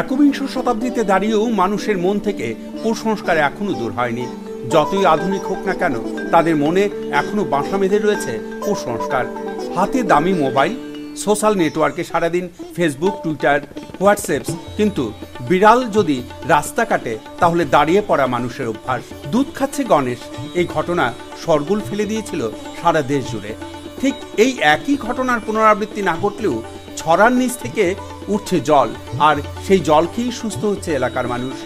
একবিংশ শতাব্দীতে দাঁড়িয়েও মানুষের মন থেকে কুসংস্কার এখনো দূর হয়নি। যতই আধুনিক হোক না কেন, তাদের মনে এখনো বাসা বেঁধে রয়েছে কুসংস্কার। হাতে দামি মোবাইল, সোশ্যাল নেটওয়ার্কে সারাদিন ফেসবুক, টুইটার, হোয়াটসঅ্যাপ, কিন্তু বিড়াল যদি রাস্তা কাটে তাহলে দাঁড়িয়ে পড়া মানুষের অভ্যাস। দুধ খাচ্ছে গণেশ, এই ঘটনা শরগোল ফেলে দিয়েছিল সারা দেশ জুড়ে। ঠিক এই একই ঘটনার পুনরাবৃত্তি না ঘটলেও ছড়ার নিচ থেকে উঠছে জল, আর সেই জল খেয়েই সুস্থ হচ্ছে এলাকার মানুষ।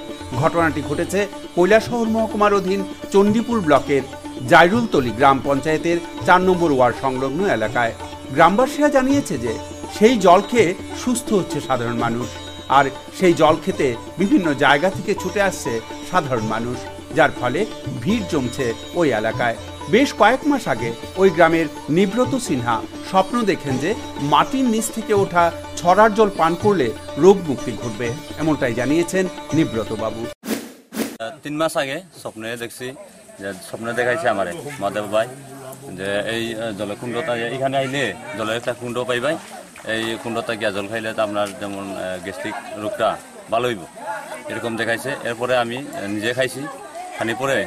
ঘটনাটি ঘটেছে কৈলাসহর মহকুমার অধীন চণ্ডীপুর ব্লকের জাইরুলতলি গ্রাম পঞ্চায়েতের ৪ নম্বর ওয়ার্ড সংলগ্ন এলাকায়। গ্রামবাসীরা জানিয়েছে যে সেই জল খেয়ে সুস্থ হচ্ছে সাধারণ মানুষ, আর সেই জল খেতে বিভিন্ন জায়গা থেকে ছুটে আসছে সাধারণ মানুষ, যার ফলে ভিড় জমছে ওই এলাকায়। বেশ কয়েক মাস আগে ওই গ্রামের নিব্রত সিনহা স্বপ্ন দেখেন যে মাটির নিচ থেকে ওঠা ছড়ার জল পান করলে রোগ মুক্তি ঘটবে, এমনটাই জানিয়েছেন নিব্রত বাবু। ৩ মাস আগে স্বপ্নে দেখছি, যে স্বপ্নে দেখাইছে আমারে মাধব ভাই যে এই জলের কুণ্ডটা এখানে আইলে জলের একটা কুণ্ড পাইবাই, এই কুণ্ডটা গিয়া জল খাইলে তো আপনার যেমন গ্যাস্ট্রিক রোগটা ভালো হইব, এরকম দেখাইছে। এরপরে আমি নিজে খাইছি, খানি পরে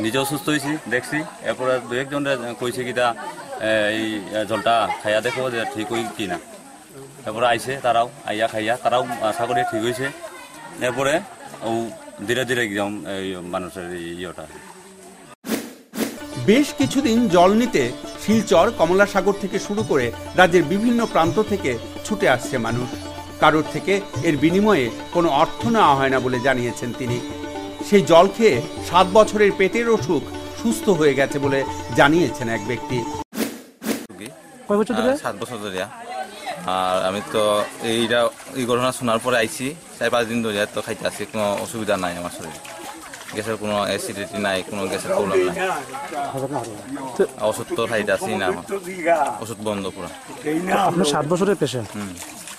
নিজেও সুস্থ হয়েছি দেখছি। এরপরে দু একজনে কইছে কিটা এই জলটা খাইয়া দেখো যে ঠিক হই কি না। এরপরে আইছে তারাও, আইয়া খাইয়া তারাও আশা করি ঠিক হয়েছে। এরপরে ও ধীরে ধীরে একদম এই মানুষের ইয়েটা। বেশ কিছুদিন জল নিতে শিলচর, কমলাসাগর থেকে শুরু করে রাজ্যের বিভিন্ন প্রান্ত থেকে ছুটে আসছে মানুষ। কারোর থেকে এর বিনিময়ে কোনো অর্থ নেওয়া হয় না বলে জানিয়েছেন তিনি। সেই জল খেয়ে 7 বছরের পেটের অসুখ সুস্থ হয়ে গেছে বলে জানিয়েছেন এক ব্যক্তি। 7 বছর ধরে। আর আমি তো এই ঘটনা শোনার পরে আইছি 4-5 দিন ধরে, তো খাইতে আসি, কোনো অসুবিধা নাই আমার শরীরে। গ্যাসের কোনো অ্যাসিডিটি নাই, কোনো গ্যাসের প্রবলেম নাই। ওষুধ তো খাইতে আসি না, ওষুধ বন্ধ পুরো। আপনার 7 বছরের পেশেন্ট,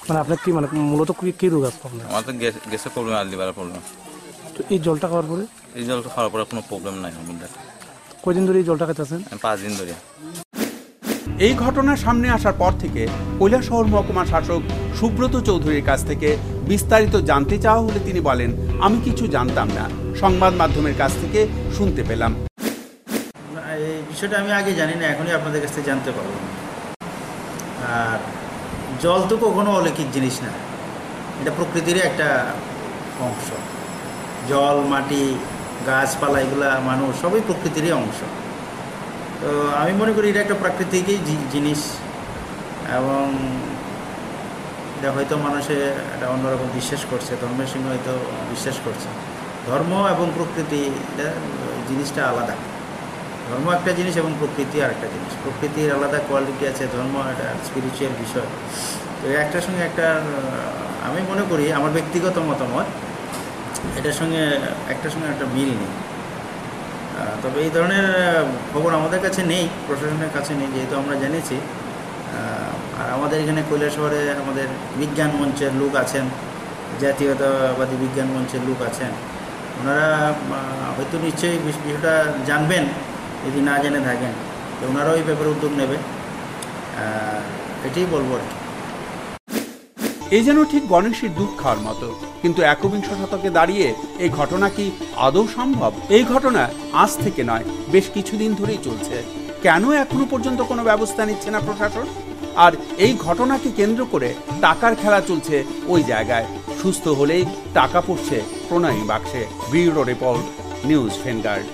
মানে আপনার কি, মানে মূলত কি রোগ আছে আপনার? আমার তো গ্যাসের প্রবলেম আর লিভারের প্রবলেম। তো এই জলটা খাওয়ার পরে? এই জলটা খাওয়ার পরে কোনো প্রবলেম নাই আমার মধ্যে। কয়দিন ধরে এই জলটা খাইতেছেন? 5 দিন ধরে। এই ঘটনা সামনে আসার পর থেকে কৈলাসহর মহকুমা শাসক সুব্রত চৌধুরীর কাছ থেকে বিস্তারিত জানতে চাওয়া হলে তিনি বলেন, আমি কিছু জানতাম না, সংবাদ মাধ্যমের কাছ থেকে শুনতে পেলাম। এই বিষয়টা আমি আগে জানি না, এখনই আপনাদের কাছ থেকে জানতে পারবো। আর জল তো কখনো অলৌকিক জিনিস না, এটা প্রকৃতিরই একটা অংশ। জল, মাটি, গাছপালা, এগুলা, মানুষ, সবই প্রকৃতিরই অংশ। তো আমি মনে করি এটা একটা প্রাকৃতিকই জিনিস, এবং এটা হয়তো মানুষে একটা অন্যরকম বিশ্বাস করছে, ধর্মের সঙ্গে হয়তো বিশ্বাস করছে। ধর্ম এবং প্রকৃতি জিনিসটা আলাদা। ধর্ম একটা জিনিস এবং প্রকৃতি আর একটা জিনিস। প্রকৃতির আলাদা কোয়ালিটি আছে, ধর্ম একটা স্পিরিচুয়াল বিষয়। তো একটার সঙ্গে একটা, আমি মনে করি আমার ব্যক্তিগত মতামত, এটার সঙ্গে একটার সঙ্গে একটা মিল নেই। তবে এই ধরনের খবর আমাদের কাছে নেই, প্রশাসনের কাছে নেই, যেহেতু আমরা জেনেছি। আর আমাদের এখানে কৈলাসহরে আমাদের বিজ্ঞান মঞ্চের লোক আছেন, জাতীয়তাবাদী বিজ্ঞান মঞ্চের লোক আছেন, ওনারা হয়তো নিশ্চয়ই বিষয়টা জানবেন, যদি না জেনে থাকেন, তো ওনারাও এই ব্যাপারে উদ্যোগ নেবে, এটাই বলবো আর কি। এই যেন ঠিক গণেশের দুধ খাওয়ার মতো, কিন্তু একবিংশ শতকে দাঁড়িয়ে এই ঘটনা কি আদৌ সম্ভব? এই ঘটনা আজ থেকে নয়, বেশ কিছুদিন ধরেই চলছে। কেন এখনো পর্যন্ত কোনো ব্যবস্থা নিচ্ছে না প্রশাসন? আর এই ঘটনাকে কেন্দ্র করে টাকার খেলা চলছে ওই জায়গায়। সুস্থ হলেই টাকা পড়ছে প্রণয়ী বাক্সে। Bureau report, news vanguard.